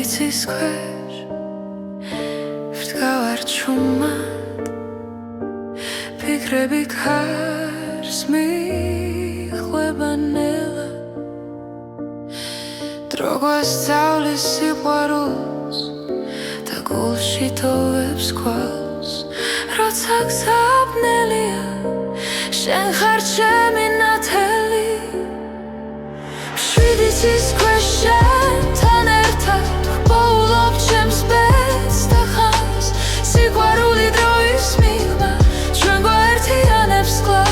იცის ქვეშ ვდგავარ ჩუმად ფიქრები ქარს მიხვება ნელა დრო გვასწავლის სიყვარულს და გულში ტოვებს ქვალს როცა გზაბნელია შენ ხარ ჩემი ნათელი მშვიდი ცის ქვეშ შენთან ერთად ვპოულობ ჩემს ბედს და ხანს სიყვარული დროის მიღმა ჩვენ გვაერთიანებს კლავ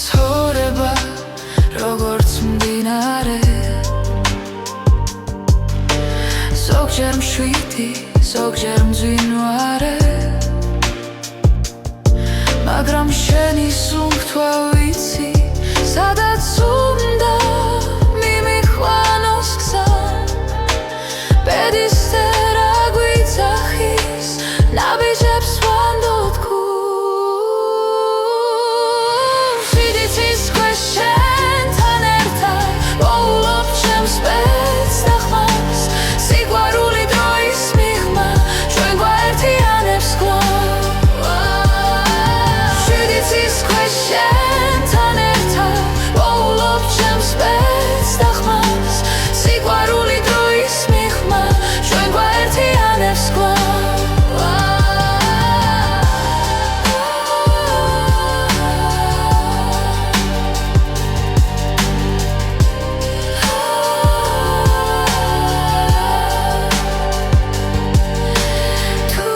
ცხოვრება როგორც მდინარე ზოგჯერ მშვიდი ზოგჯერ მძვინვარე მაგრამ შენი სუნთქვა ვიცი სადაც უნდა მიმიხვანოს გზა ბედისწერა გვიძახის ნაბიჯებს ვანდოთ გულს მშვიდი ცის ქვეშ შენთან ერთად ვოულობ ჩემს ბედს და ხმას სიყვარული დროის მიღმა ჩვენ გვაერთიანებს კლავ შენთან ერთად ვოულობ ჩემს ბედს და ხმას სიყვარული დროის მიღმა ჩვენ გვაერთიანებს კლავ თუ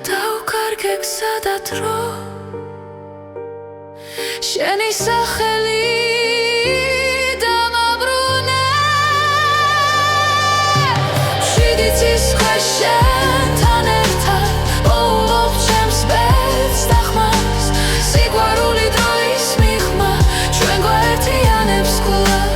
დავკარგე გზა და დრო შენი სახელი დამაბრუნე მშვიდი ცის ქვეშ შენთან ერთად ვოულობ ჩემს ბედს და ხმას სიყვარული დროის მიღმა ჩვენ გვაერთიანებს კლავ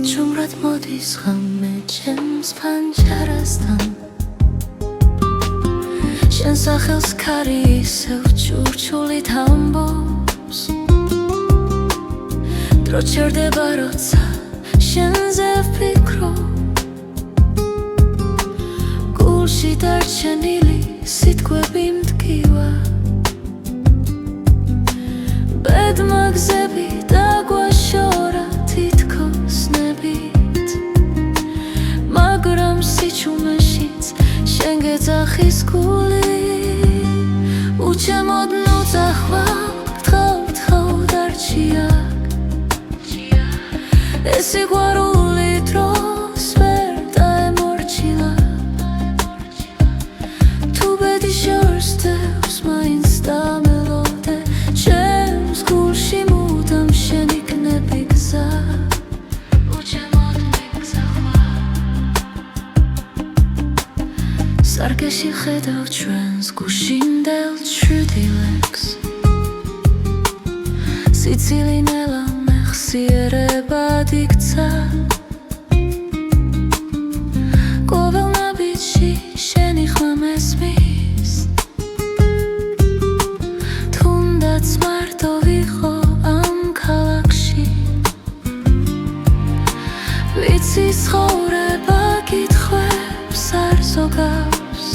უჩუმრად მოდის ღამე ჩემს ფანჯარასთან შენ სახელს ქარი ისევ ჩურჩულით ამბობს დრო ჩერდება როცა შენზე ვფიქრობ გულში დარჩენილი სიტყვები მტკივა ბედმა გზები დაგვაშორა თითქოს ნებით მაგრამ სიჩუმეშიც შენ გეძახის გული უჩემოდ ნუძახვალ გთხოვ დარჩია ეს სიყვარული დროს ვერ დაემორჩილა თუ ბედი შორსდევს მაინც დამელოდე ჩემს გულში მუდამ შენ იქნები გზა უჩემოდ მიგზახვარ სარკეში ხედავ ჩვენს გუშინდელ ჩრდილებს სიცილი ნელა მეხსიერებად იქცა ყოველ ნაბიჯში შენი ხმა მესმის თუნდაც მარტო ვიყო ამ ქალაქში ვიცი ცხოვრება კითხვებს არ ზოგავს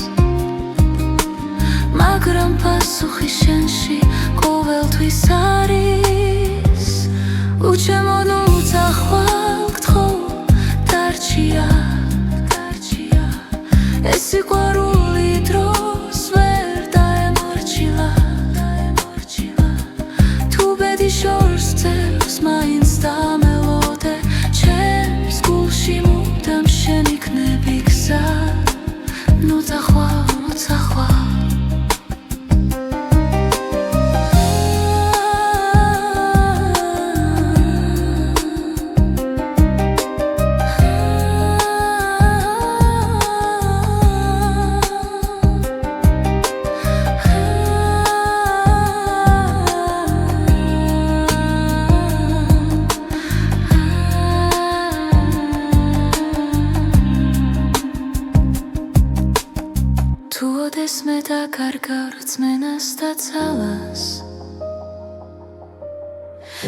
მაგრამ პასუხი შენში ყოველთვის არის უჩემოდ უძახვალ გთხოვ დარჩია ეს სიყვარული დროს ვერ დაემორჩილა თუ ბედი შორსდევს მაინც დამელოდე ჩემს გულში მუდამ შენ იქნები გზა მე დაკარგავ რწმენას და ძალას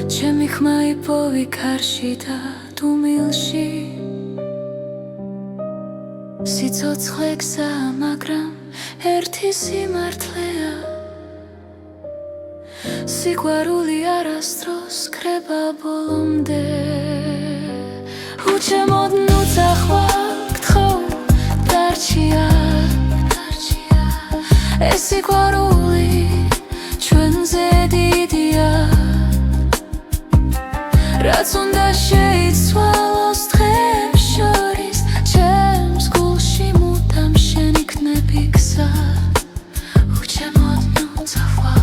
ჩემი ხმა იპოვი ქარში და დუმილში სიცოცხლე გზაა, მაგრამ ერთი სიმართლეა სიყვარული არასდროს კრება ბოლომდე უჩემოდ ნუცახვა გთხოვ დარჩია ეს სიყვარული ჩვენზე დიდია რაც უნდა შეიცვალოს დღეებს შორის ჩემს გულში მუდამ შენ იქნები გზა უჩემოდ ნუცახვა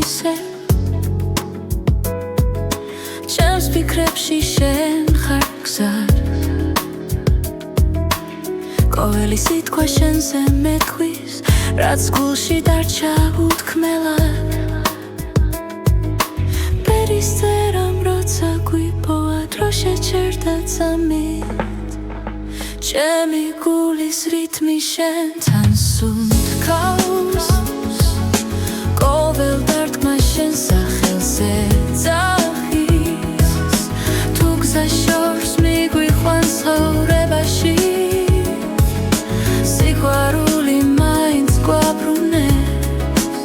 ისე ჩემს ფიქრებში შენ ხარ გზად ყოველი სიტყვა შენზე მეთქვის რაც გულში დარჩა უთქმელად პერისტერამ როცა გვიპოვა დრო შეჩერდა წამით ჩემი გულის რითმი შენთან სუნთქავს ყოველ დარტყმა შენ სახელზე ძახის თუ გზა შორს მიგვიყვანს ცხოვრებაში სიყვარული მაინც გვაბრუნებს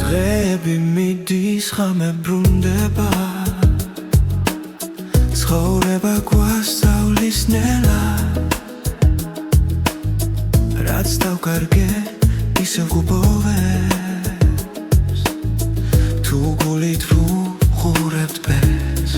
დღეები მიდის ხამე ბრუნდება ცხოვრება გვასწავლის ნელა რაც დავკარგე ისევ გუბოვებს თუ გულით ვუყურებთ ბეს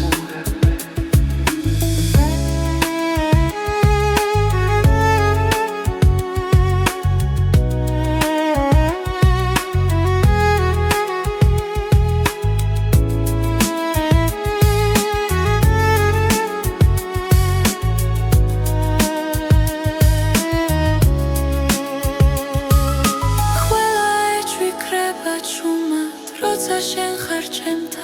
როცა შენ ხარ ჩემთან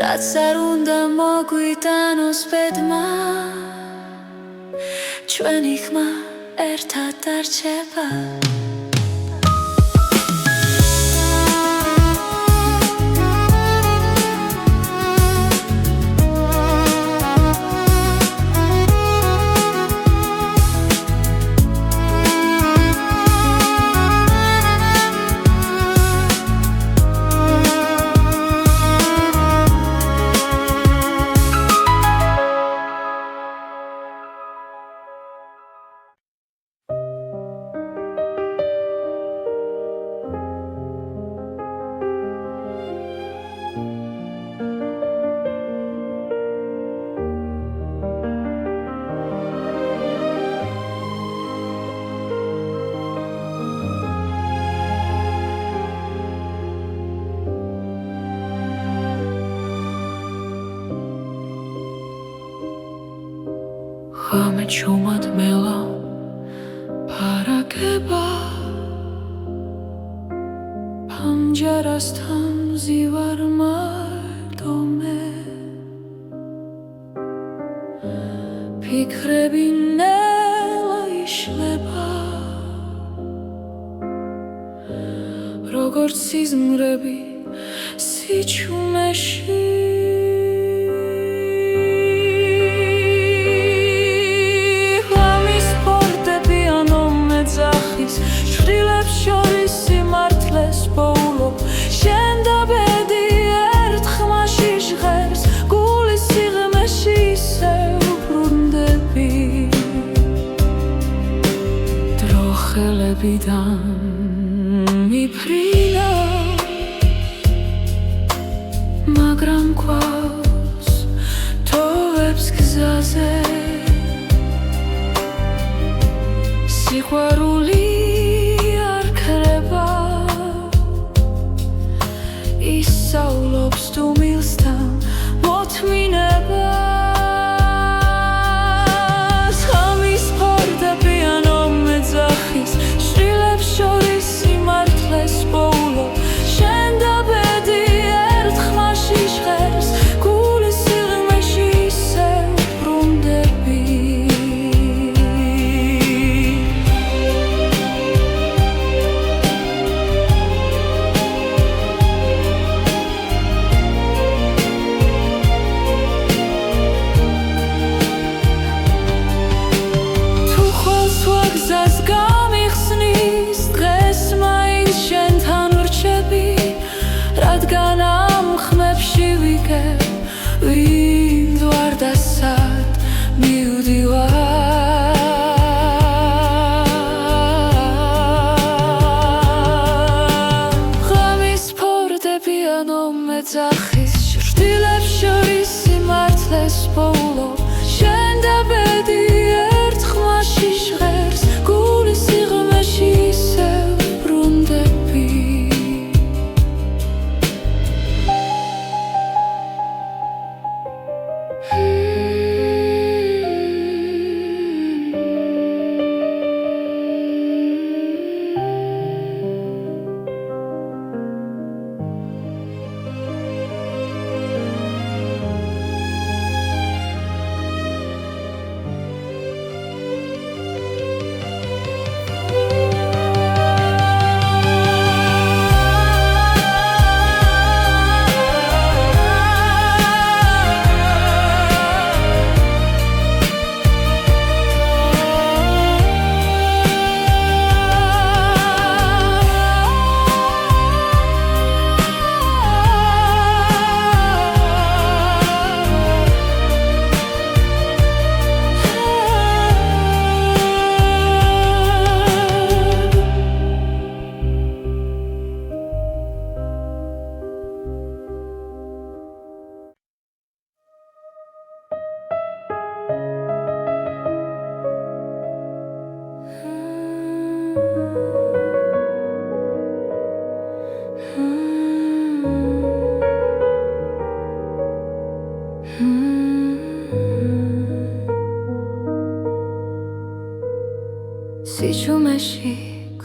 რაც არ უნდა მოგვიტანოს ბედმა ჩვენი ხმა ერთად დარჩება Хаме чумат мела паракеба Памჯარასთან მზივარ მარტო მე ფიქრები ნელა იშლება როგორც სიზმრები სიჩუმეში შვილებს შორის სიმართლეს პოულობ შენ და ბედი ერთ ხმაში ჟღერს გულის სიღრმეში ისევ ბრუნდები დრო ხელებიდან მიფრინა მაგრამ გვაქვს თოვებს გზაზე სიყვარული ისავლობს თუ მილსთან მოთმინებას ხამის ფორდები ანუ მეძახის შვილებს შორის სიმართლეს პოულობ შენ და ბედი ერთ ხმაში ჟღერს გულის სიღრმეში ისევ ბრუნდები ვინ ვარ და სად მივდივარ ღამის ფორდები ანუ მეძახის შვილებს შორის სიმართლეს პოულობ შენ და ბედი ერთ ხმაში ჟღერს გულის სიღრმეში ისევ ბრუნდები სიჩუმეში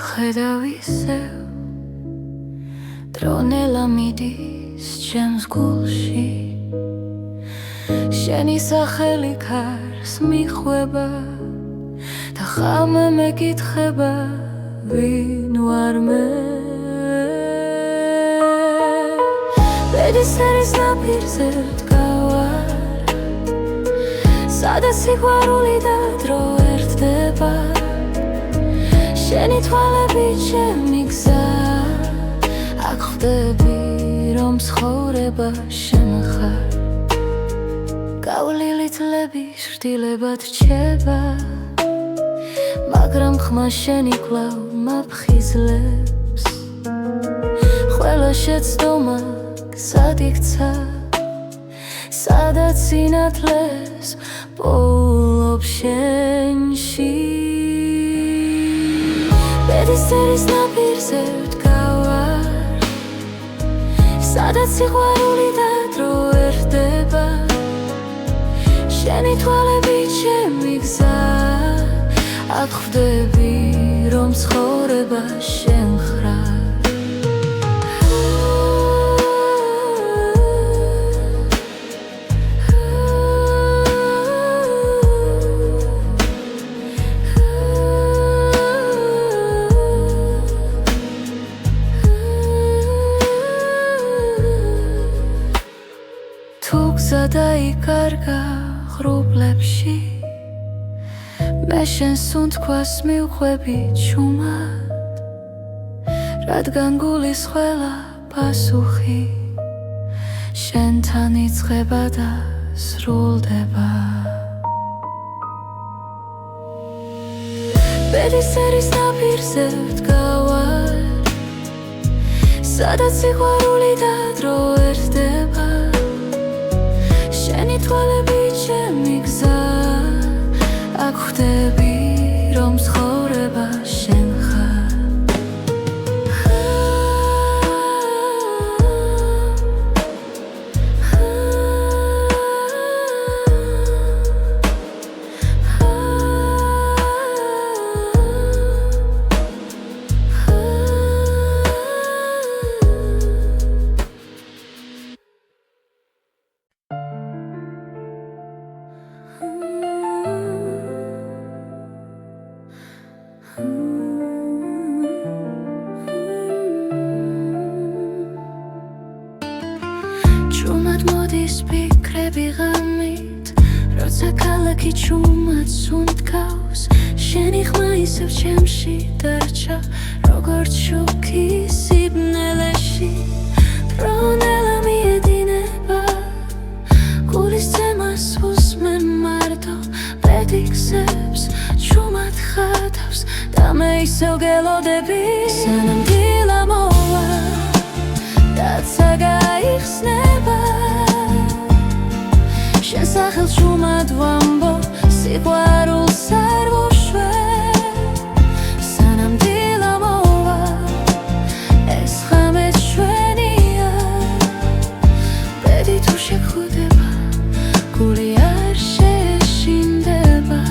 ხედავ ისევ დრონელა მიდის ჩემს გულში შენი სახელი ქარს მიხვება და ხამე მეკითხება ვინ ვარ მე ბედისერის ნაპირზე ვდგავარ სადაც სიყვარული და დრო ერთდება შენი თვალებით ჩემი გზა აქ ხვდები რომ ცხოვრება შენ ხარ გავლილი თლები შრდილებად რჩება მაგრამ ხმა შენი კვლავ მაფხიზლებს ყველა შეცდომა გზად იქცა სადაც სინათლეს პოულობ შენში ბედისერის ნაპირზე ვდგავარ სადაც სიყვარული და დრო ერთდება შენი თვალებით ჩემი გზა აქ ხვდები რომ ცხოვრება შენ ხარ გზა დაიკარგა ღრუბლებში მე შენს სუნთქვას მივხვები ჩუმად რადგან გულის ყველა პასუხი შენთან იწყება და სრულდება ბედისერის ნაპირზე ვდგავარ სადაც სიყვარული და დრო ერთდება შენი თვალებით ჩემი გზა აქ ხვდები რომ ცხოვრება შენ ხარ ჩუმად მოდის ფიქრები ღამით როცა ქალაქი ჩუმად სუნთქავს შენი ხმა ისევ ჩემში დარჩა როგორც შუქი სიბნელეში ფრონელა მიედინება გულის ცემას უსმენ მარტო პედიქსებს ჩუმად ხატავს და მე ისევ გელოდები სანამ დილა მოვა დაცა გაიხსნება შენ სახელს ჩუმად ვამბობ სიყვარულს არ ვუშვებ სანამ დილა მოვა ეს ღამე ჩვენია ბედი თუ შეგხვდება გული არ შეშინდება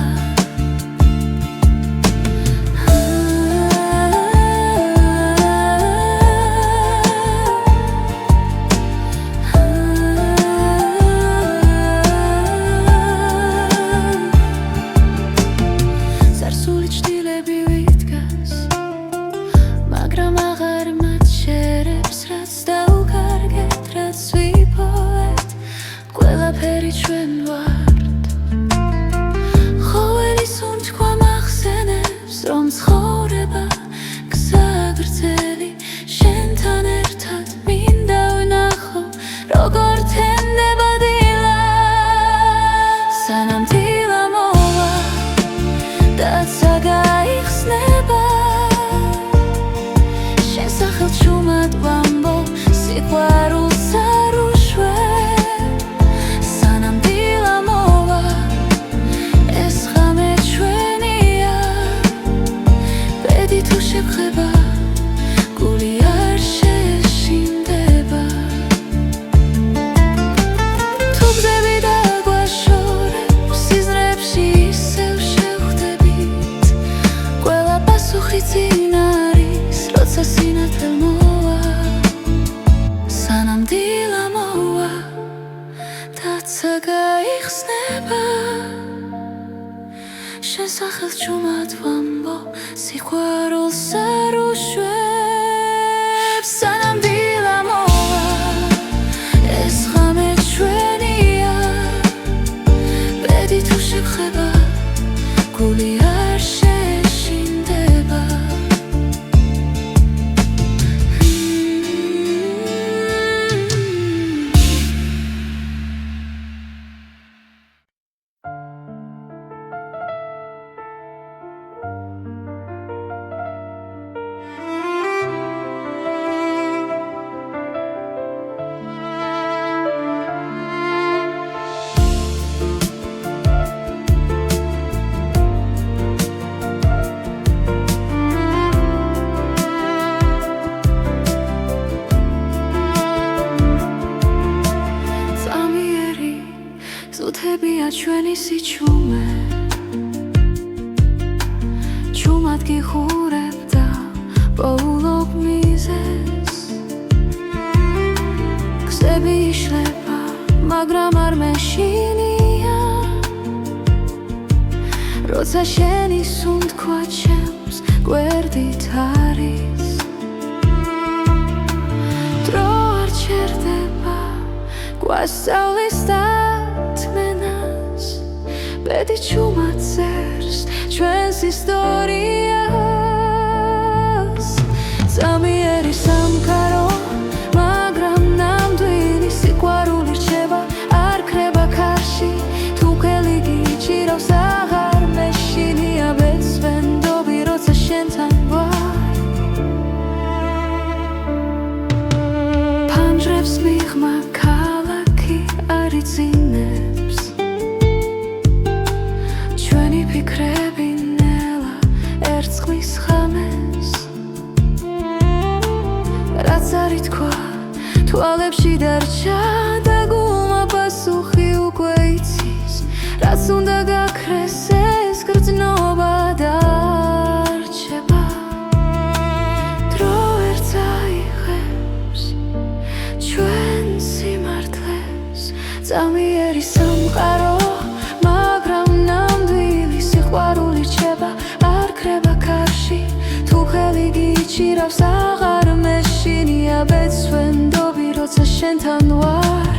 რაცა გაიხსნება შენ სახელს ჭუმად ვამბობ სიყვარულს არ უშვებს სანამ დილა მოვა ეს ღამე ჩვენია ბედი თუ შეგხება გული არ შეშინდება ზუთებია ჩვენი სიჩუმე ჭუმად გიხურებ და პოულობ მიზეს გზები იშლება მაგრამ არ მეშინია როცა შენი სუნთქვა ჩემს გვერდით არის დრო არ ჩერდება გვასწავლის ბედი ჭუმად წერს ჩვენს ისტორიას წამიერი სამყარო მაგრამ ნამდვილი სიყვარული რჩება არ ქრება ქარში თუ ხელი გიჭირავს აღარ მეშინია ბეცვენდობი როცა შენთან ვარ ფანჯრებს მიღმა ქალაქი არ იწინებს ფიქრები ნელა ერწყმის ხამეს რაც არ ითქვა თვალებში დარჩა და გულმა პასუხი უკვე იცის რაც უნდა გაქრეს ეს გრძნობა დარჩება დრო ვერ წაიღებს ჩვენ სიმართლეს წამიერი სამყარო სიყვარული რჩება არ ქრება ქარში თუ ხელი გიჭირავს აღარ მეშინია ბეცვენდობი როცა შენთან ვარ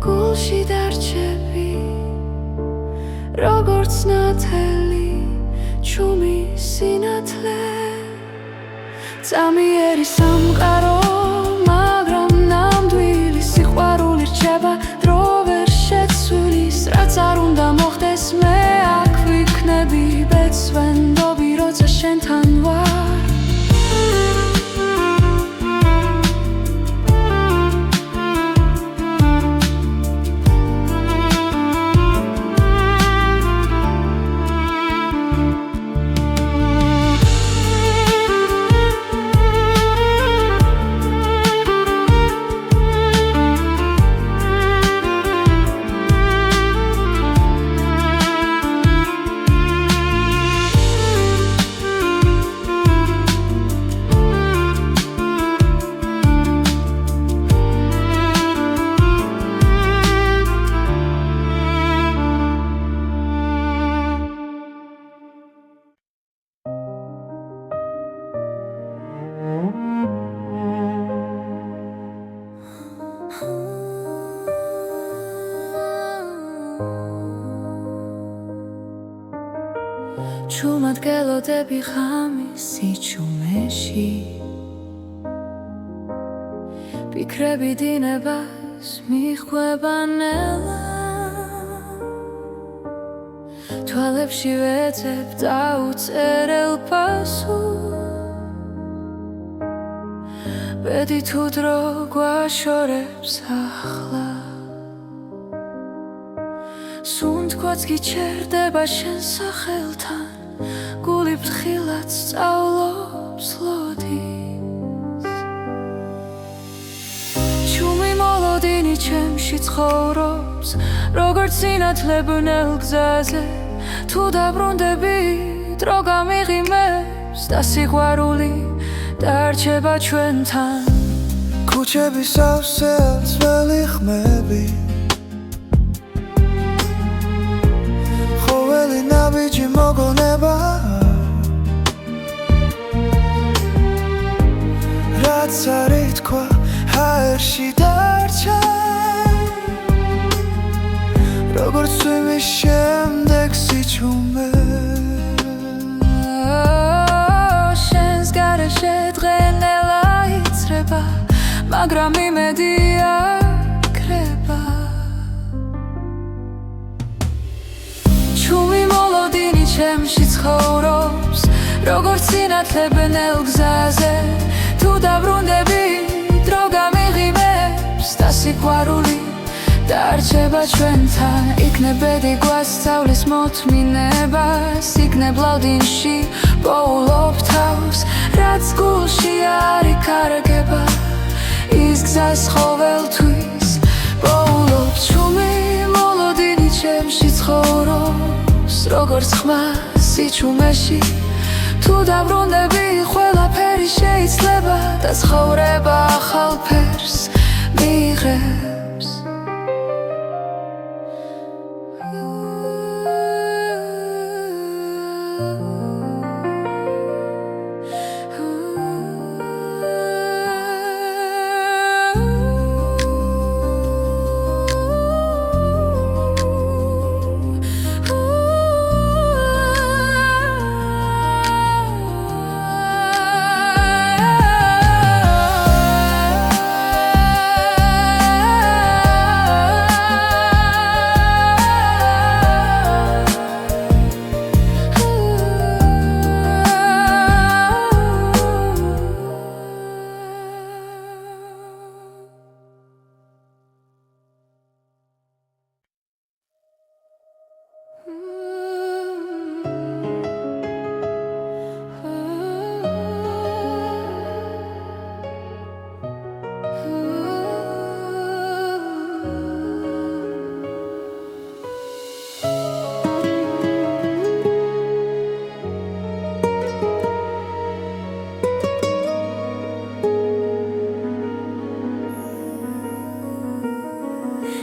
გულში დარჩები როგორც ნათელი ჭუმი სინათლე წამიერი სამყარო მაგრამ ნამდვილი სიყვარული რჩება დრო ვერ შეცვლის რაც არ უნდა მოხდეს მე აქ ვიქნები ბეცვენდობი როცა შენთან ვარ ჭუმად გელოდები ღამის სიჩუმეში ფიქრები დინებას მიხვება ნელა თვალებში ვეძებ დაუწერელ პასუხს ბედი თუ დრო გვაშორებს ახლა სუნთქვაც გიჩერდება შენ სახელთან გული ფრთხილად სწავლობს ლოდის ჩუმი მოლოდინი ჩემში ცხოვრობს როგორც სინათლებნელ გზაზე თუ დაბრუნდები დრო გამიღიმებს და სიყვარული დარჩება ჩვენთან ქუჩების ავსე ძველი ხმები ხოველი ნაბიჯი მოგონება რაც არ ითქვა ჰაერში დარჩა როგორც ცვიმის შემდეგ სიჩუმე შენს გარეშე დღენელა იცრება მაგრამ იმედი აქრება ჩუმი მოლოდინი ჩემში ცხოვრობს როგორც სინათლებნელ გზაზე თუ დაბრუნდები დრო გამიღიმებს და სიყვარული დარჩება ჩვენთან იქნებ ბედი გვასწავლის მოთმინებას იქნებ ლავდინში პოულობ თავს რაც გულში არ იკარგება ის გზას ყოველთვის პოულობ ჩუმი მოლოდინი ჩემში ცხოვრობს როგორც ხმა სიჩუმეში თუ დაბრუნდები ყველაფერი შეიძლება და ცხოვრება ახალ ფერს მიიღებს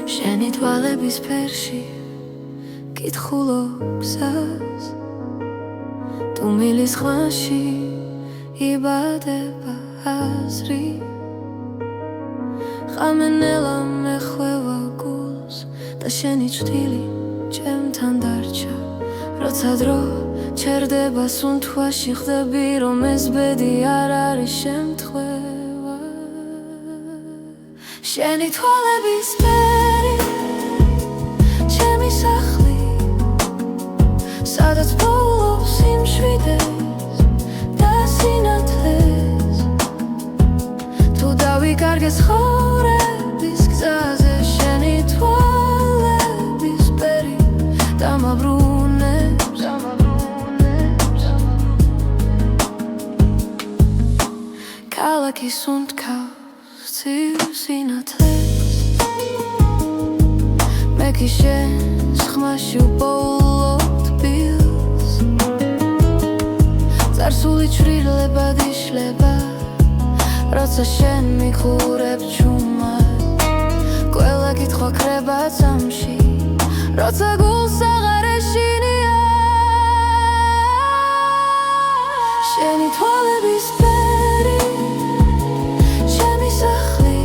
შენი თვალების ფერში კითხულობ გზას თუ მილის ხვანში იბადება აზრი ხამენელა მეხვევა გულს და შენი ჭრილი ჩემთან დარჩა როცა დრო ჩერდება სუნთქვაში ხდები რომ ეს ბედი არ არის შემთხვევა შენი თვალების ფერი ჩემი სახლი სადაც პოულობს სიმშვიდეს და სინათლეს თუ დავიკარგე ცხოვრების გზაზე შენი თვალების ფერი დამაბრუნებს ქალაქი სუნთქავს ცივ სინათლეს მე კი შენს ხმაში ვპოულობ თბილს წარსული ჩრდილებად იშლება როცა შენ მიხურებ ჩუმად ყველა კითხვა ქრება წამში როცა გულს აღარ ეშინია შენი თვალების ფერი ჩემი სახლი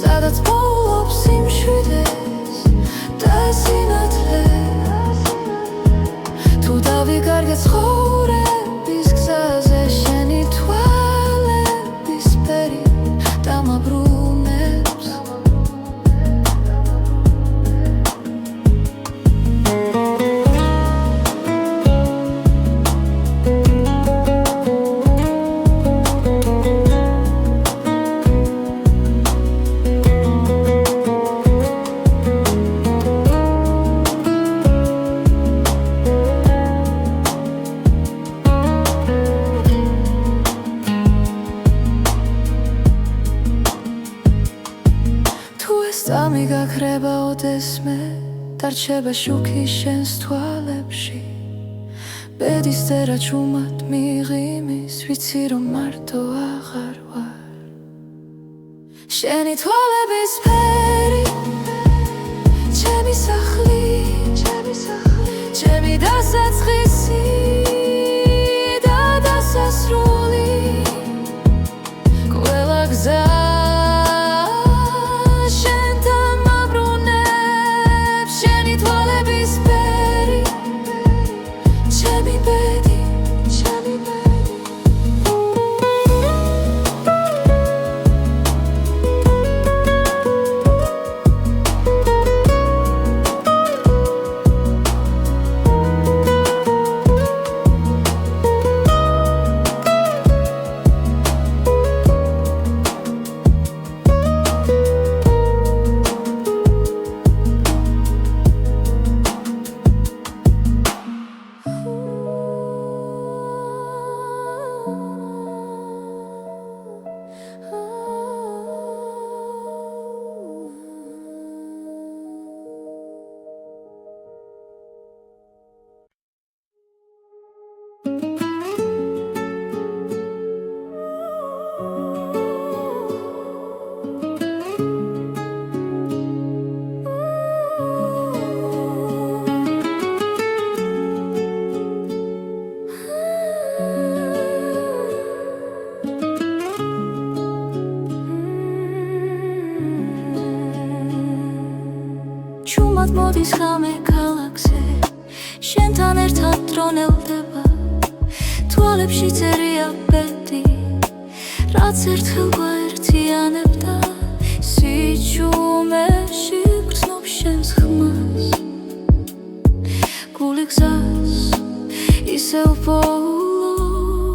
სადაც პოულობს სიმშვიდეს და სინათლეს თუ დავიკარგე ცხოვრების გზაზე შენი თვალების ფერი დამაბრუნებს გაქრება ოდესმე დარჩება შუქი შენს თვალებში ბედის წერა ჩუმად მიღიმის ვიცი რომ მარტო აღარ ვარ შენი თვალების ფერი ჩემი სახლი ჩემი დასაწყისი და დასასრული ყველა გზა მოდის ხამე ქალაქზე შენთან ერთად დრონელდება თვალებში წერია ბედი რაც ერთხელ გვაერთიანებდა სიჩუმეში გრძნობ შენს ხმას გული გზას ისევ პოულობს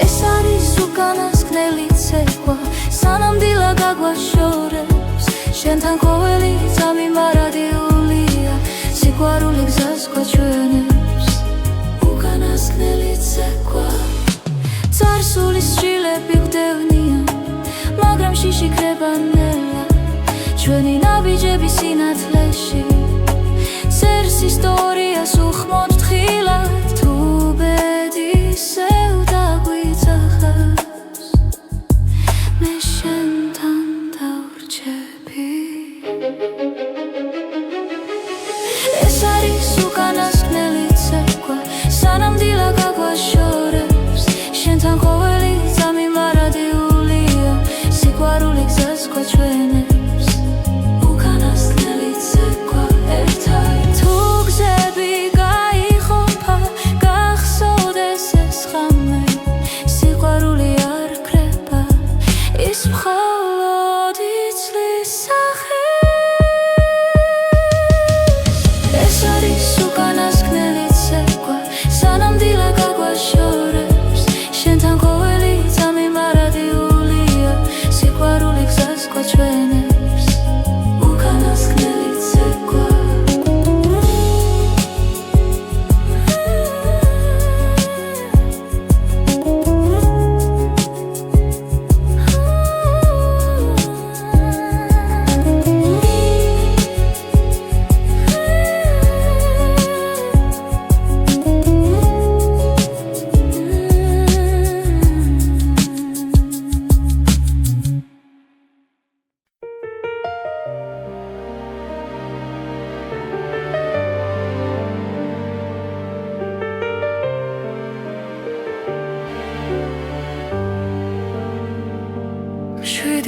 ეს არის უკანასკნელი ცეკვა სანამდვილა გაგვაშორებს შენთან ყოველი წამი მარადიულია სიყვარული გზას გვაჩვენებს უკანასკნელი ცეკვა წარსულის შილები გვდევნიან მაგრამ შიში ქრება ნელა ჩვენი ნაბიჯები სინათლეში წერს ისტორიას უხმოდ თხილად თუ ბედისევ დაგვიძახას ეს არის უკანასკნელი ცეკვა სანამდვილა გაგვაშორებს შენთან ყოველი წამი მარადიულია სიყვარული გზას გვაჩვენებს უკანასკნელი ცეკვა ერთად თუ გზები გაიხოფა გახსოვდეს ეს ხამე სიყვარული არ ქრება ის მხოლოდ იცლის სახე უკანასკნელი ცეკვა სანამდვილა გაგვაშორებს შენთან ყოველი წამი მარადიულია სიყვარული გზას გვაჩვენებს უკანასკნელი ცეკვა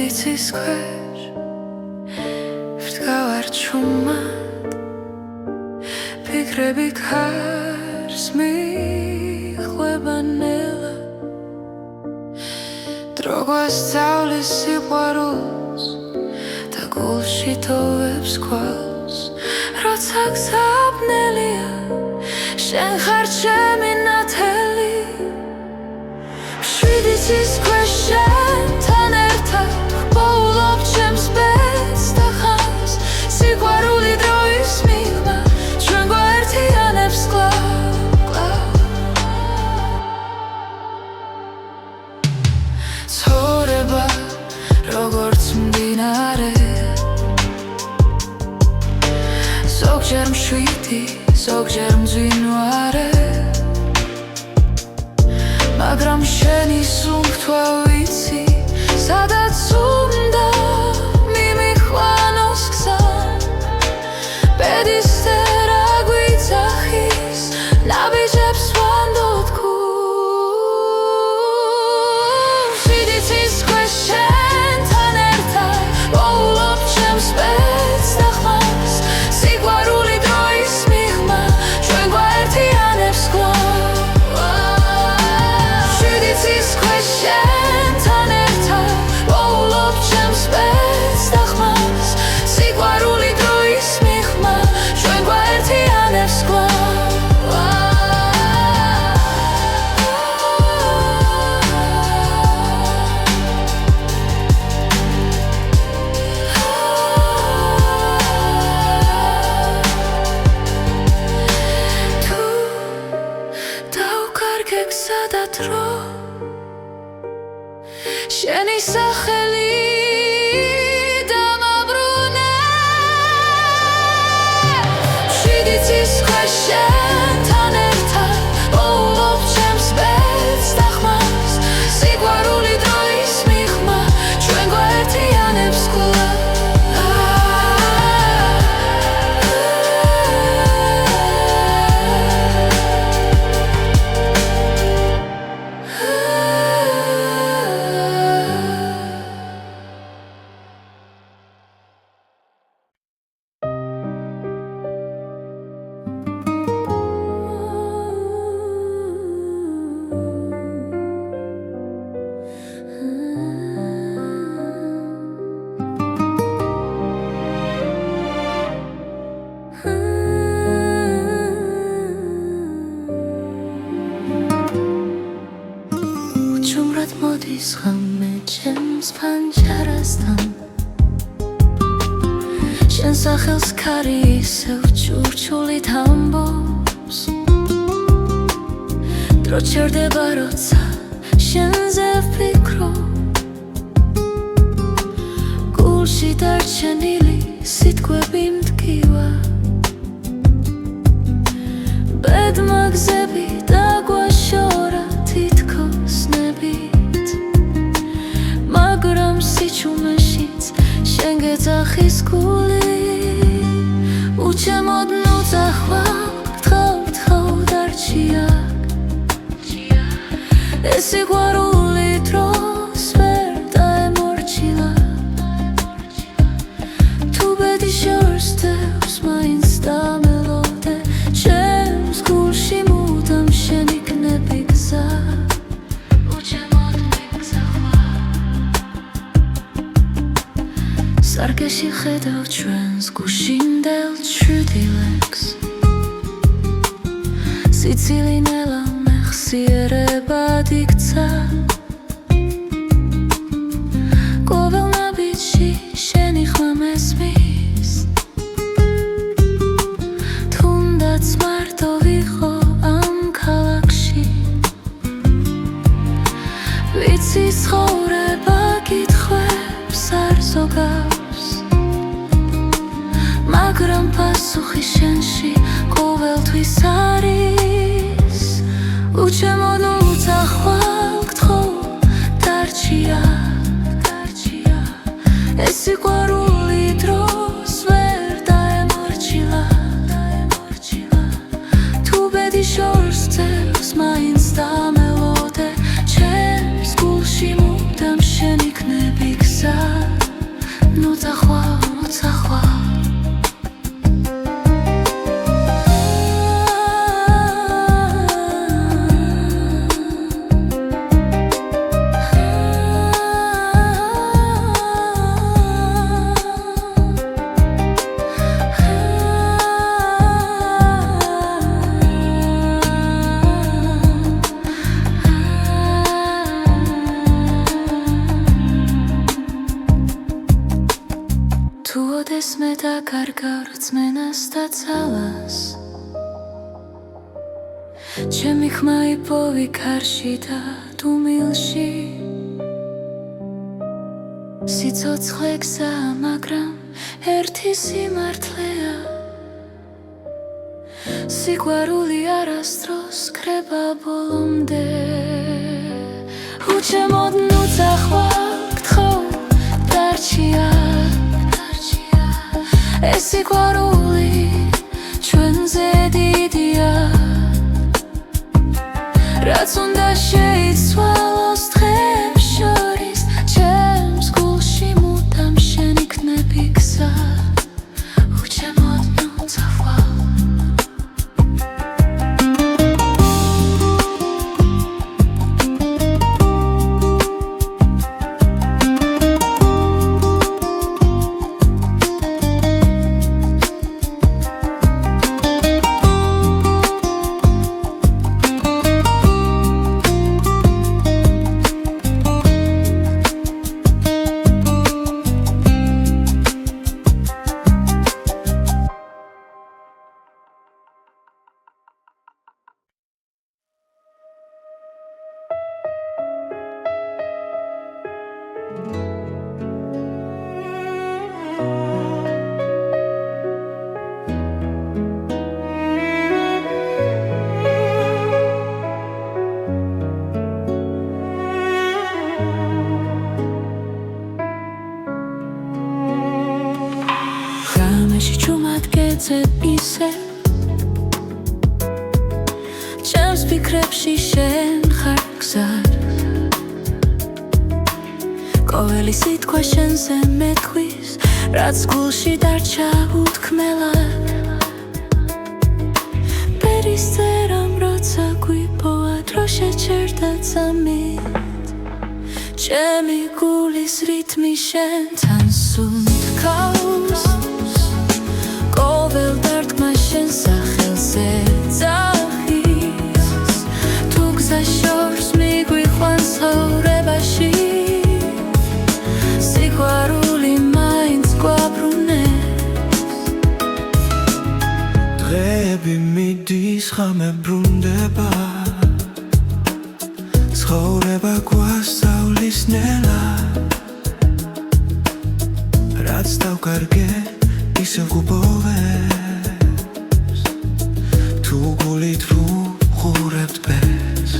იცის ქვეშ ვდგავარ ჩუმად ფიქრები ქარს მიხვება ნელა დრო გვასწავლის სიყვარულს და გულში თოვებს ქვალს როცა გზაბნელია შენ ხარ ჩემი ნათელი მშვიდი ცის ქვეშ შენთან ერთად პოულობ ჩემს ბედს და ხანს სიყვარული დროის მიღმა ჩვენ გვაერთიანებს კლავ ზოგჯერ მშვიდი, ზოგჯერ მძვინვარე, მაგრამ შენი სუნთქვა ვიცი, სადაც უნდა მიმიყვანოს გზა. ბედისწერა გვიძახის, ნაბიჯებს ვანდოთ გულს. შვიდიცის ქვეშ შენთან ერთად ვოულობ ჩემს სპეცდახმას. სიყვარული დროის მიღმა ჩვენ გვაერთიანებს კვლავ. შვიდიცის ქვეშ შენთან ერთად ვოულობ ჩემს სპეცდახმას. სიყვარული დროის მიღმა ჩვენ გვაერთიანებს კვლავ. დრო შენი სახელი დამაბრუნე. შვიდიცის ქვეშ შენთან ერთად ვოულობ ჩემს სპეცდახმას. სიყვარული დროის მიღმა ჩვენ გვაერთიანებს კვლავ. მოდის ღამე ჩემს ფანჯარასთან. შენ სახელს ქარი ისევ ჩურჩულით ამბობს. დრო ჩერდება როცა შენზე ვფიქრობ. გულში დარჩენილი სიტყვები მტკივა. ბედმა გზები დაგვაშორა თითქოს ნებით, მაგრამ სიჩუმეშიც შენ გეძახის გული. უჩემოდ ნუ წახვალ, გთხოვ დარჩია. ეს სიყვარული დროს ვერ დაემორჩილა. თუ ბედი შორს დევს მაინც დამელოდე. ჩემს გულში მუდამ შენ იქნები გზა. სარკეში ხედავ ჩვენს გუშინდელ ჩრდილებს. სიცილი ნელა მეხსიერებად იქცა. ყოველ ნაბიჯში შენი ხმა მესმის. თუნდაც მარტო ვიყო ამ ქალაქში. ვიცი ცხოვრება კითხვებს არ ზოგავს, მაგრამ პასუხი შენში ყოველთვის არის. უჩემოდ ნუ წახვალ, გთხოვ დარჩია. ეს სიყვარული დროს ვერ დაემორჩილა. თუ ბედი შორს დევს მაინც დამელოდე. ჩემს გულში მუდამ შენ იქნები გზა. ნუ წახვალ, ნუ წახვალ. თუ ოდეს მე დაკარგავ რწმენას და ძალას. ჩემი ხმა იპოვი ქარში და დუმილში. სიცოცხლე გზაა, მაგრამ ერთი სიმართლეა. სიყვარული არასდროს კრება ბოლომდე უჩემოდ ნუცახვა გთხოვ დარჩია ეს სიყვარული ჩვენზე დიდია რაც უნდა შეიცვალოს დღეებს შორის ჩემს გულში მუდამ შენ იქნები გზა უჩემოდ ნუცახვა ისე ჩემს ფიქრებში შენ ხარ გზად ყოველი სიტყვა შენზე მეთქვის რაც გულში დარჩა უთქმელად პერისტერამ როცა გვიპოვა დრო შეჩერდა წამით ჩემი გულის რითმი შენთან სუნთქავს ყოველ დარტყმა შენ სახელზე ძახის თუ გზა შორს მიგვიყვანს ცხოვრებაში სიყვარული მაინც გვაბრუნებს დღეები მიდის ხამე ბრუნდება ცხოვრება გვასწავლის ნელად რაც დავკარგე ისევ გუბოვებს თუ გულით ვუყურებთ ბეს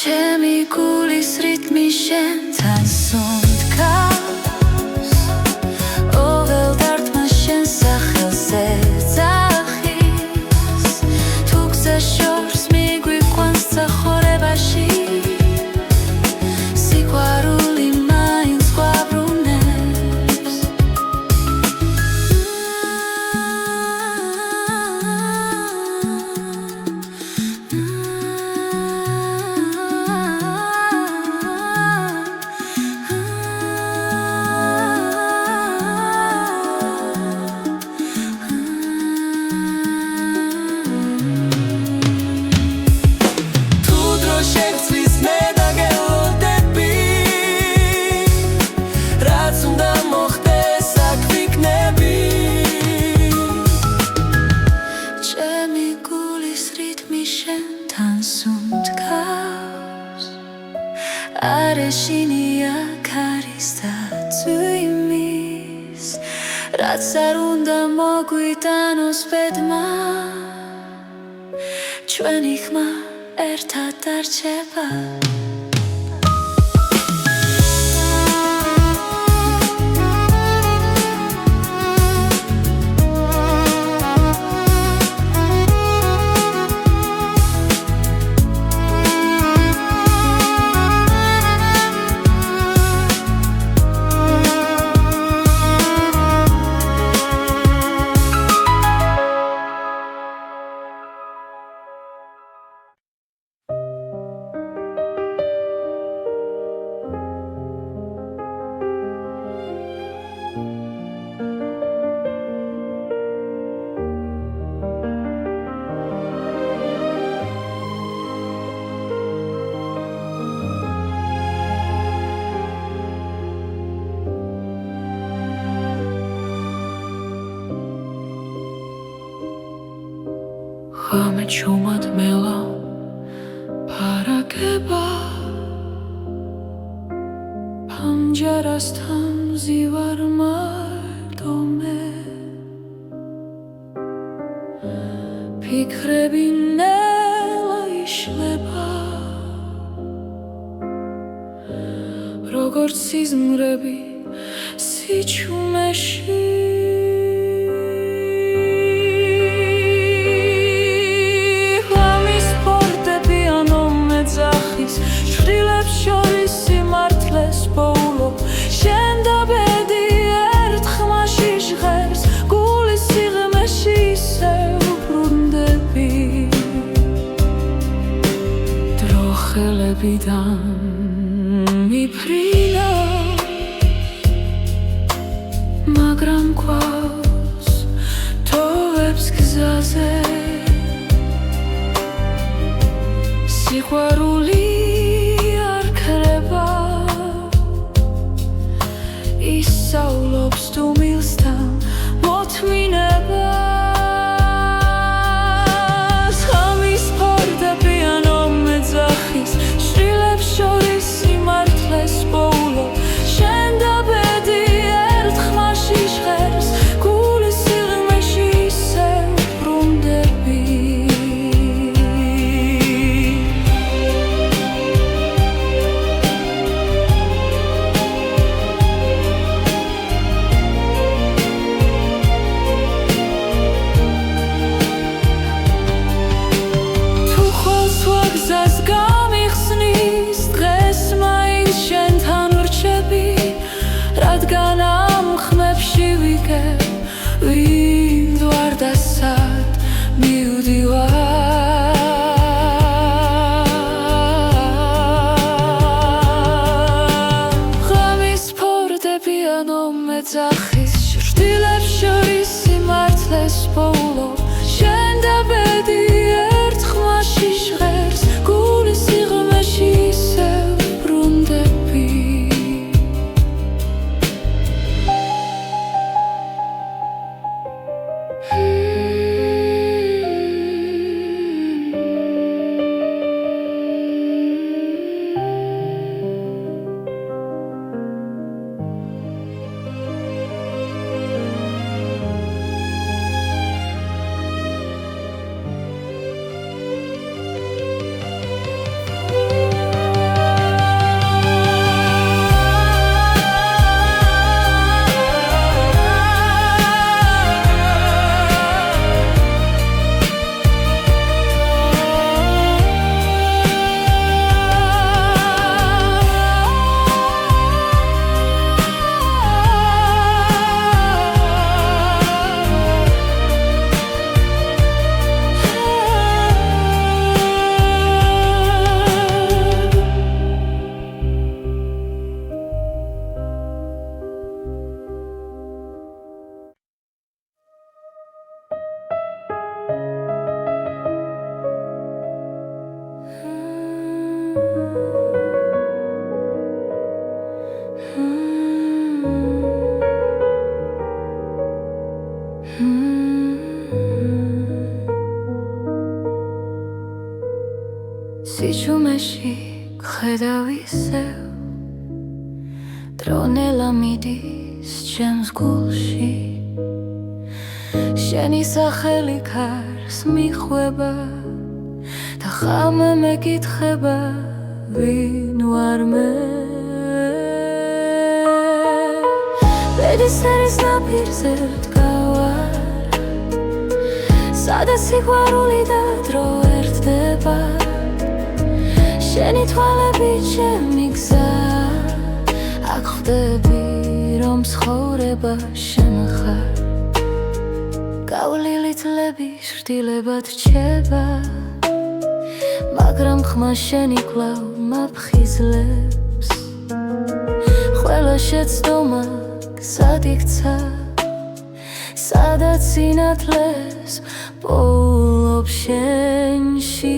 ჩემი გულის რითმი შენთან სუნთქავს ყოველ დარტყმა შენ სახელზე ძახის თუ გზა შორს მიგვიყვანს ცხოვრებაში სიყვარული მაინც გვაბრუნებს არეშინია ქარის და წვიმის რაც არ უნდა მოგვიტანოს ბედმა ჩვენი ხმა ერთად დარჩება ქვამე ჩუმად მელა ფარაკება ამჯერასთან ზივარ მარტო მე ფიქრები ნელა იშლება როგორც სიზმრები სიჩუმეში ღამის ფორტეპიანო მეძახის შვილებს შორის სიმართლეს პოულობ შენ და ბედი ერთ ხმაში ჟღერს გულის სიღრმეში ისევ ბრუნდები დრო ხელებიდან მიფრინა მაგრამ გვაქვს თოვებს გზაზე სიყვარული არ ქრება ისავლობს თუ მილსთან მოთმინებას ღამის ფორტეპიანო მეძახის შვილებს შორის სიმართლეს პოულობ შენ და ბედი ერთ ხმაში ჟღერს გულის სიღრმეში ისევ ბრუნდები თუ ხოლს ვაგზას გამიხსნის დღეს მაინც შენთან ვრჩები რადგან ამ ხმებში ვიგებ ვინ ვარ და სად მივდივარ ღამის ფორტეპიანო მეძახის შვილებს შორის სიმართლეს პოულობ შენ და ბედი ერთ ხმაში ჟღერს გულის სიღრმეში ისევ ბრუნდები სიჩუმეში გხედავ ისევ დრო ნელა მიდის ჩემს გულში შენი სახელი ქარს მიხვება და ხამე მეკითხება ვინ ვარ მე ბედის ერის ნაპირზე ვდგავარ სადაც სიყვარული და დრო ერთდება შენი თვალებით ჩემი გზა აქ ხვდები რომ ცხოვრება შენ ხარ გავლილი თლები შრდილებად რჩება მაგრამ ხმა შენი კვლავ მაფხიზლებს ყველა შეცდომა გზად იქცა სადაც სინათლეს პოულობ შენში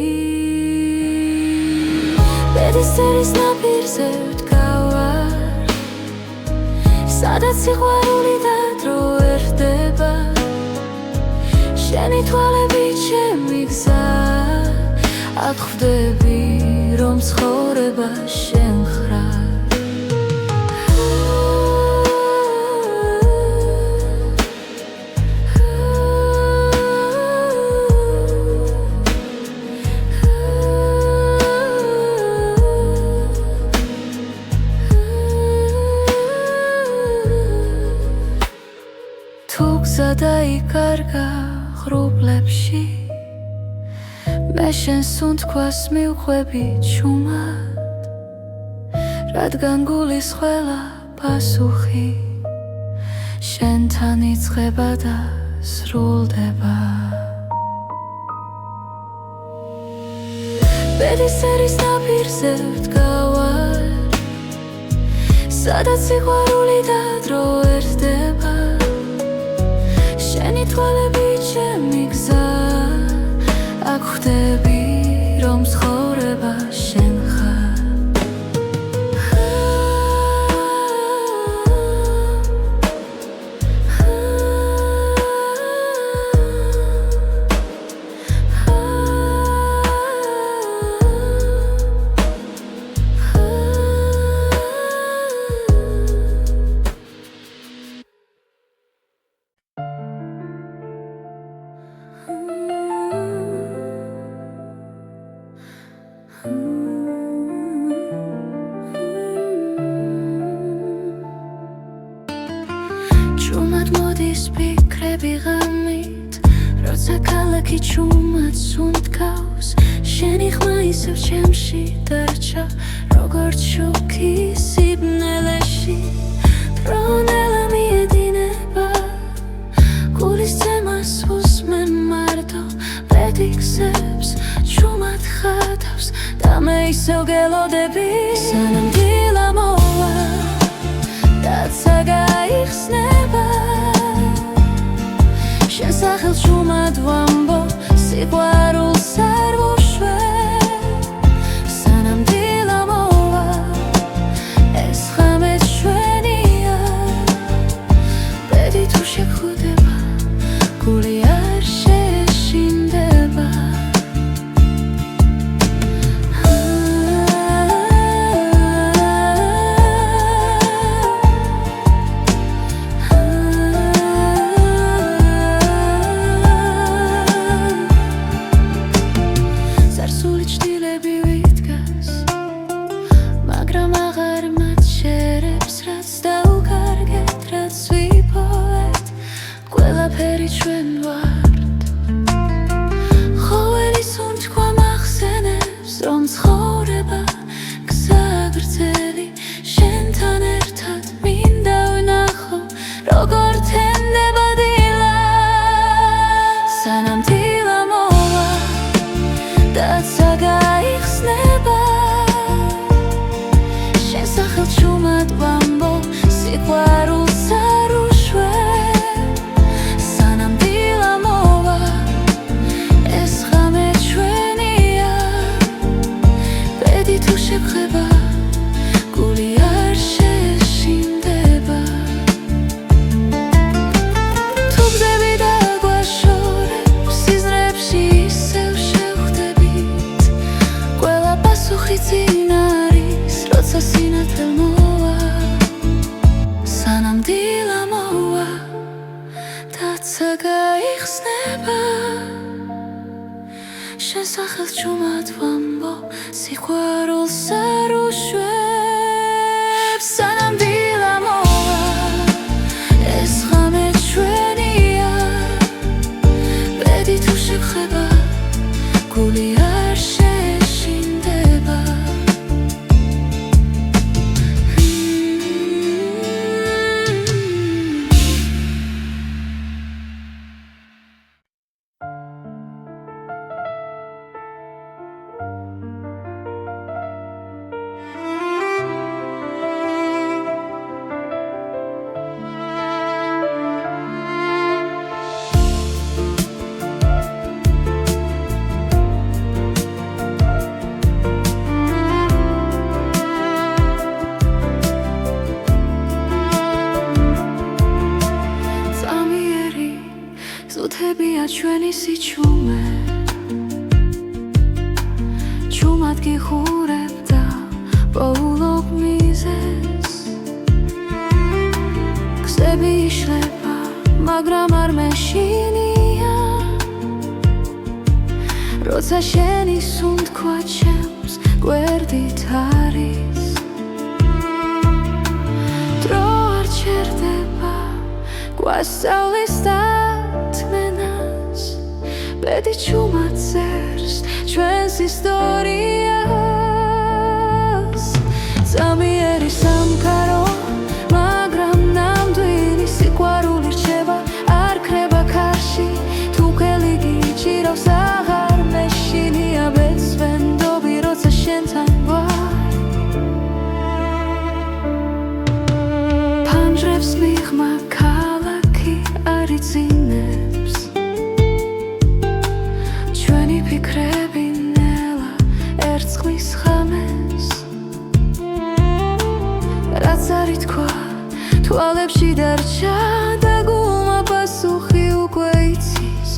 ბედის ერის ნაპირზე ვდგავარ სადაც სიყვარული და დრო ერთდება შენი თვალები ჩემი გზა აქ ხვდები რომ ცხოვრება შენ ხარ თუ გზა დაიკარგა ღრუბლებში მე შენს უთქვას მივხვები ჩუმად რადგან გულის ყველა პასუხი შენთან იწყება და სრულდება ბედისერის ნაპირზე ვდგავარ სადაც სიყვარული და დრო ერთდება შენი თვალები ჩემი გზა აქ ხვდები რომ ცხოვრება შენ ხარ ჩუმად მოდის ფიქრები ღამით როცა ქალაქი ჩუმად სუნთქავს შენი ხმა ისევ ჩემში დარჩა როგორც შუქი სიბნელეში ფრონელა მიედინება გულის ცემას უსმენ მარტო პედიქსებს ჩუმად ხატავს და მე ისევ გელოდები სანამ დილა მოვა დაცა გაიხსნება შენ სახელს ჩუმად ვამბობ სიყვარულს არ ვუშვებ სანამ დილა მოვა ეს ღამე ჩვენია ბედი თუ შეგხვდება გული არ შეშინდება ყველაფერი ჩვენ ვართ ყოველი სუნთქვა მახსენებს რომ ცხოვრება გზა გრძელი შენთან ერთად მინდა ვნახო როგორ თენდება დილა სანამ დილა მოვა დაცა გაიხსნება შენ სახელს ჩუმად ვამბობ სიყვარულს არ ვუშვებ შეგხვდება გული არ შეშინდება თუ გზები დაგვაშორებ სიზმრებში ისევ შევხვდებით ყველა პასუხი წინ არის როცა სინათლე მოვა სანამ დილა მოვა დაცა გაიხსნება შენ სახელს ჩუმად ვამბობ სიყვარულს არ ვუშვებ სანამ დილა მოვა ეს ღამე ჩვენია ბედი თუ შეგხვდება გული არ შეშინდება გზებია ჩვენი სიჩუმე ჩუმად გიხურებ და პოულობ მიზეს გზები იშლება მაგრამ არ მეშინია როცა შენი სუნთქვა ჩემს გვერდით არის დრო არ ჩერდება გვასწავლის დათმენას ბედი ჩუმად წერს ჩვენს ისტორიას ზამიერი სამყარო მაგრამ ნამდვილი სიყვარული რჩება არ ქრება ქარში თუ ხელი გიჭირავს აღარ მეშინია ბეცვენდობი როცა შენთან ვარ ფანჯრებს მიღმა ქალაქი არიძინებს ჩვენი ფიქრები ნელა ერწყმის ხამეს რაც არ ითქვა თვალებში დარჩა და გულმა პასუხი უკვე იცის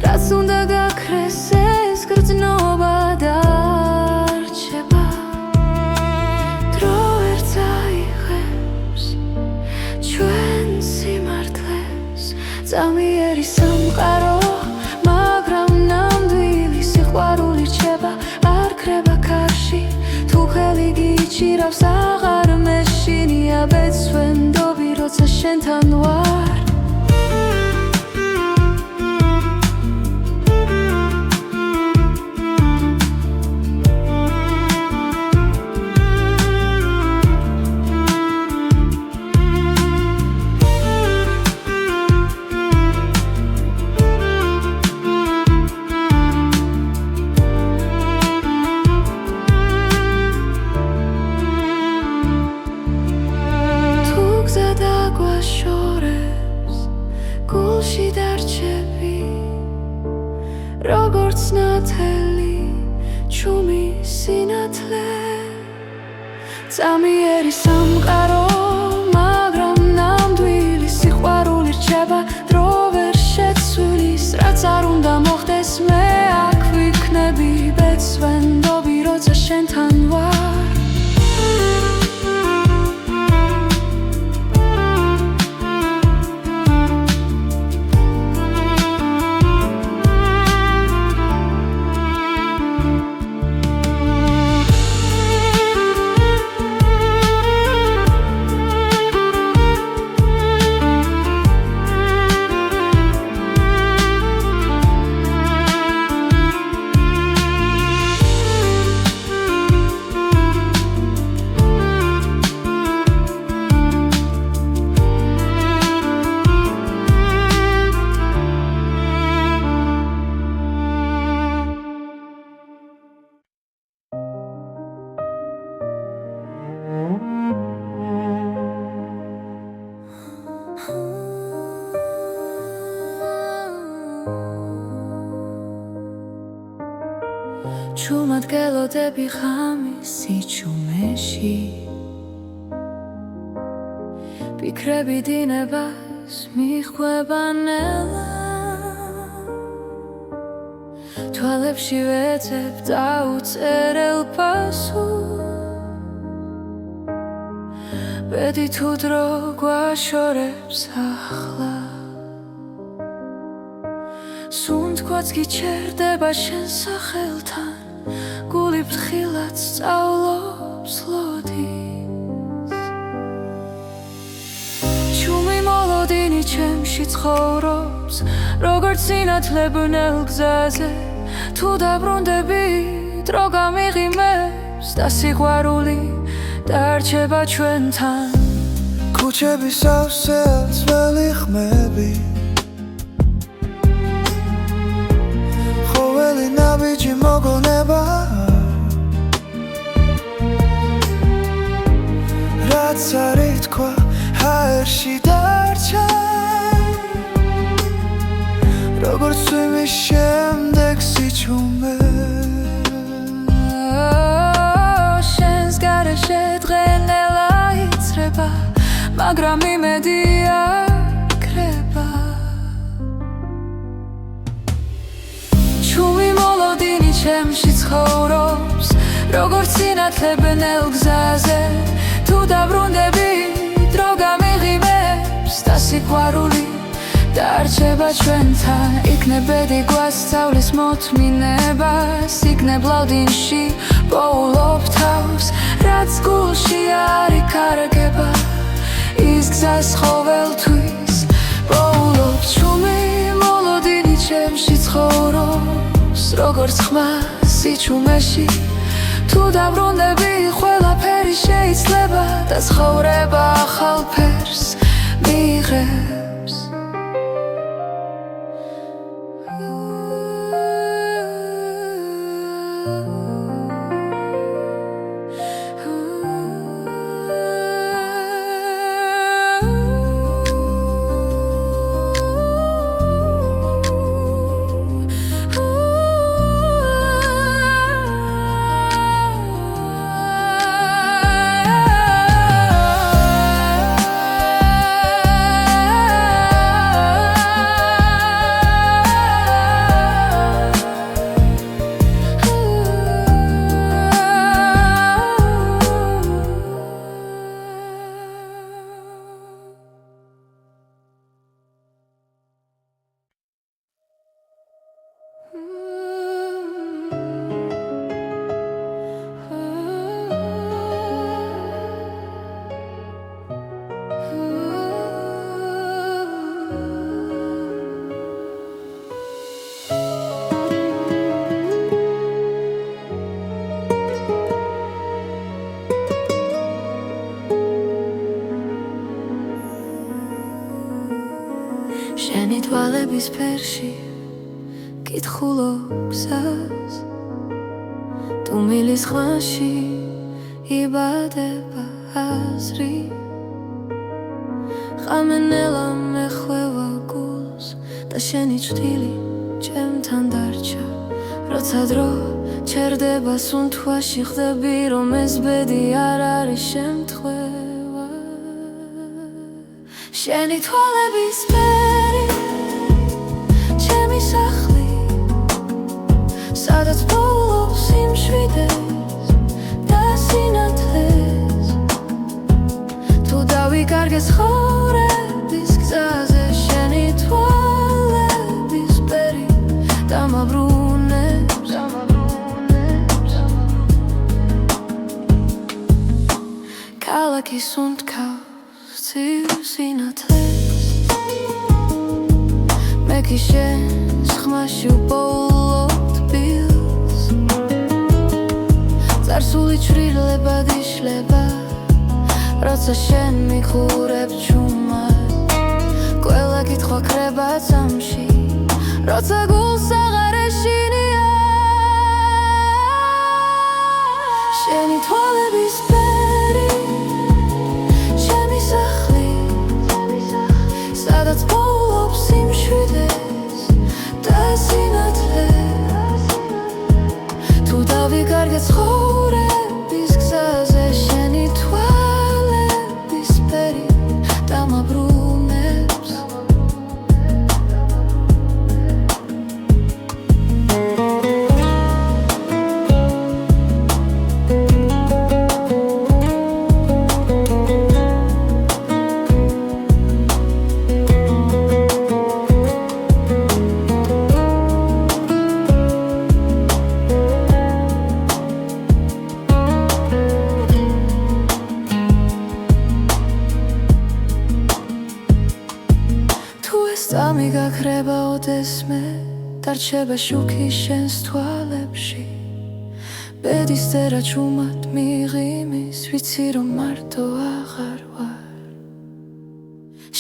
რაც უნდა გაქრეს ეს გრძნობა დარჩება დრო ვერ წაიღებს ჩვენ სიმართლეს ზამიერი სამყარო მაგრამ ნამდვილი სიყვარული რჩება არ ქრება ქარში თუ ხელი გიჭირავს აღარ მეშინია ბეცვენდობი როცა შენთან ვარ გულში დარჩები როგორც ნათელი ჩუმი სინათლე ზამიერი სამყარო მაგრამ ნამდვილი სიყვარული რჩება დრო ვერ შეცვლის რაც არ უნდა მოხდეს მე აქ ვიქნები ბეცვენდობი როცა შენთან ვარ ჩუმად გელოდები ღამის სიჩუმეში ფიქრები დინებას მიხვება ნელა თვალებში ვეძებ დაუწერელ პასუხს ბედი თუ დრო გვაშორებს ახლა სუნთქვაც გიჩერდება შენ სახელთან გული ფრთხილად სწავლობს ლოდის ჩუმი მოლოდინი ჩემში ცხოვრობს როგორც სინათლე ბნელ გზაზე თუ დაბრუნდები დრო გამიღიმებს და სიყვარული დარჩება ჩვენთან ქუჩების სავსე ძველი ხმები ხოველი ნაბიჯი მოგონება რაც არ ითქვა ჰაერში დარჩა როგორც იმის შემდეგ სიჩუმე შენს გარეშე დღენელა იცრება მაგრამ იმედი არ ქრება მოლოდინი ჩემში ცხოვრობს როგორც სინათლებნელ გზაზე თუ დაბრუნდები დრო გამიღიმებს და სიყვარული დარჩება ჩვენთან იქნებ ბედი გვასწავლის მოთმინებას იქნებ ლავდინში პოულობ თავს რაც გულში არ იკარგება ის გზას ყოველთვის პოულობ ჩუმი მოლოდინი ჩემში ცხოვრობს როგორც ხმა სიჩუმეში თუ დაბრუნდები ყველაფერი შეიძლება და ცხოვრება ახალ ფერს მიიღებს შენი თვალების ფერში კითხულობ გზას თუ მილის ხვაში იბადება აზრი ხამენელა მეხვევა გულს და შენი ჭრილი ჩემთან დარჩა როცა დრო ჩერდება სუნთქვაში ხდები რომ ეს ბედი არ არის შემთხვევა შენი თვალების ფერი ჩემი სახლი სადაც პოულობს სიმშვიდეს და სინათლეს თუ დავიკარგე ცხოვრების გზაზე შენი თვალების ფერი დამაბრუნებს ქალაქი სუნთქავს ცივ სინათლეს მე კი შენს ხმაში უპოულობ თბილს წარსული ჩრდილებად იშლება როცა შენ მიხურებ ჩუმად ყველა კითხვა ქრება წამში როცა გულს აღარ ეშინია შენი თვალების ფერი ჩემი სახლი სადაც პოულობს სიმშვიდეს და სინათლეს თუ დავიკარგე ცხოვრების გზაზე შენი თვალების ფერი დამაბრუნებს წამი გაქრება ოდესმე დარჩება შუქი შენს თვალებში ბედის წერა ჩუმად მიღიმის ვიცი რომ მარტო აღარ ვარ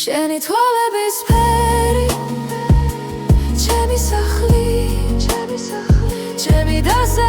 შენი თვალების ფერი ჩემი სახლი ჩემი დასე